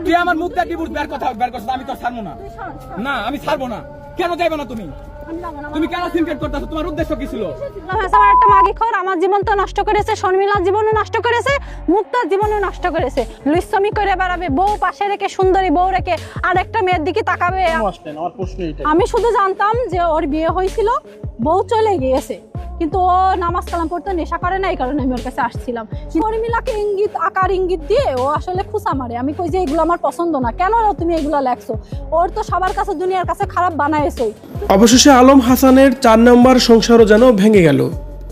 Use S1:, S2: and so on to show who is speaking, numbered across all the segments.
S1: তুই আমার মুখটা ডিভোর্স বের করছিস, আমি তো ছাড়বো না। না আমি ছাড়বো না। কেন যাইবে না তুমি? তুমি কেন সিনকেট করতেছো? তোমার উদ্দেশ্য কি ছিল?
S2: আমার একটা মাগিখোর আমার জীবন তো নষ্ট করেছে, শর্মিলার জীবনও নষ্ট করেছে, মুক্তার জীবনও নষ্ট করেছে। লুইসমি করে বেড়াবে, বউ পাশে রেখে, সুন্দরী বউ রেখে আর একটা মেয়ের দিকে তাকাবে। আমি শুধু জানতাম যে ওর বিয়ে হয়েছিল, বউ চলে গিয়েছে, কিন্তু ও নামাজ কালাম পড়তে নেশা করে না, এই কারণে আমি ওর কাছে আসছিলাম। শর্মিলাকে ইঙ্গিত, আকার ইঙ্গিত দিয়ে ও আসলে খুশা মারে। আমি কই যে এগুলো আমার পছন্দ না, কেন তুমি এগুলো লেখছো? ওর তো সবার কাছে, দুনিয়ার কাছে খারাপ বানাইছোই।
S3: অবশেষে আলম হাসানের 4 নম্বর সংসারও যেন ভেঙে গেল।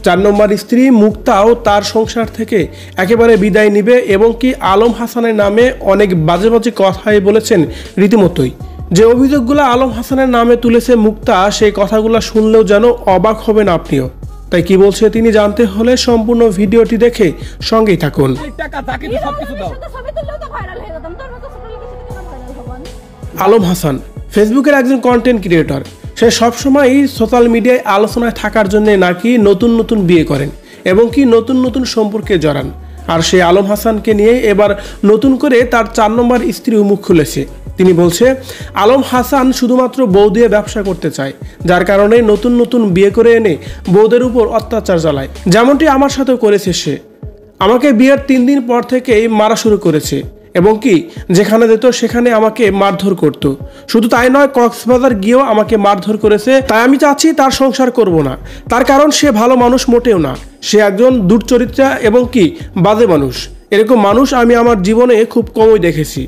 S3: 4 নম্বর স্ত্রী মুক্তাও তার সংসার থেকে একেবারে বিদায় নিবে এবং কি আলম হাসানের নামে অনেক বাজে বাজে কথাই বলেছেন রীতিমতোই। যে অভিযোগগুলো আলম হাসানের নামে তুলেছে মুক্তা, সেই কথাগুলো শুনলেও যেন অবাক হবেন আপনিও। তাই কি বলছে তিনি জানতে হলে সম্পূর্ণ ভিডিওটি দেখে সঙ্গেই থাকুন। আলম হাসান ফেসবুকের একজন কন্টেন্ট ক্রিয়েটর। সে সবসময়ই সোশ্যাল মিডিয়ায় আলোচনায় থাকার জন্য নাকি নতুন নতুন বিয়ে করেন এবং কি নতুন নতুন সম্পর্কে জড়ান। আর সেই আলম হাসানকে নিয়ে এবার নতুন করে তার 4 নম্বর স্ত্রী মুখ খুলেছে। তিনি বলছে আলম হাসান শুধুমাত্র বউ দিয়ে ব্যবসা করতে চায়, যার কারণে নতুন নতুন বিয়ে করে এনে বউদের উপর অত্যাচার চালায়, যেমনটি আমার সাথেও করেছে। সে আমাকে বিয়ের 3 দিন পর থেকেই মারা শুরু করেছে এবং কি যেখানে যেত সেখানে আমাকে মারধর করত। শুধু তাই নয়, কক্সবাজার গিয়েও আমাকে মারধর করেছে। তাই আমি চাচ্ছি তার সংসার করব না, তার কারণ সে ভালো মানুষ মোটেও না। সে একজন দুশ্চরিত্রা এবং কি বাজে মানুষ। এরকম মানুষ আমি আমার জীবনে খুব কমই দেখেছি।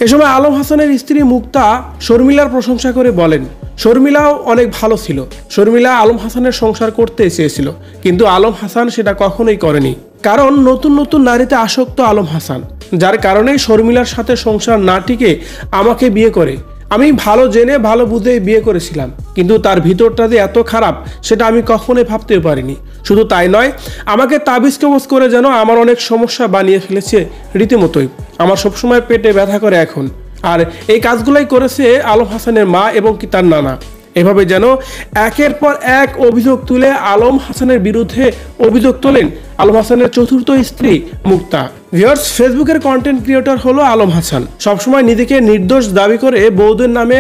S3: এ সময় আলম হাসানের স্ত্রী মুক্তা শর্মিলার প্রশংসা করে বলেন শর্মিলাও অনেক ভালো ছিল। শর্মিলা আলম হাসানের সংসার করতে চেয়েছিল, কিন্তু আলম হাসান সেটা কখনোই করেনি, কারণ নতুন নতুন নারীতে আসক্ত আলম হাসান, যার কারণে শর্মিলার সাথে সংসার না টিকে আমাকে বিয়ে করে। আমি ভালো জেনে ভালো বুঝে বিয়ে করেছিলাম, কিন্তু তার ভিতরটা যে এত খারাপ সেটা আমি কখনোই ভাবতেও পারিনি। শুধু তাই নয়, আমাকে তাবিজ কবজ করে যেন আমার অনেক সমস্যা বানিয়ে ফেলেছে রীতিমতোই। আমার সবসময় পেটে ব্যথা করে এখন। আর এই কাজগুলাই করেছে আলম হাসানের মা এবং কি তার নানা। এভাবে যেন একের পর এক অভিযোগ তুলে আলম হাসানের বিরুদ্ধে অভিযোগ তোলেন আলম হাসানের 4র্থ স্ত্রী মুক্তা। ভিউয়ার্স, ফেসবুকের কন্টেন্ট ক্রিয়েটর হলো আলম হাসান। সবসময় নিজেকে নির্দোষ দাবি করে বউদের নামে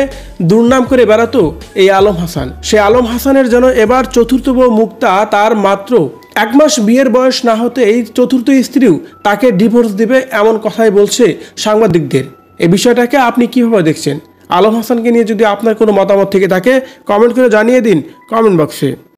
S3: দুর্নাম করে বেড়াতো এই আলম হাসান। সে আলম হাসানের যেন এবার 4র্থ বউ মুক্তা, তার মাত্র 1 মাস বিয়ের বয়স না হতে এই 4র্থ স্ত্রীও তাকে ডিভোর্স দিবে, এমন কথাই বলছে সাংবাদিকদের। এই বিষয়টাকে আপনি কিভাবে দেখছেন? আলম হাসানকে নিয়ে যদি আপনার কোনো মতামত থেকে থাকে কমেন্ট করে জানিয়ে দিন কমেন্ট বক্সে।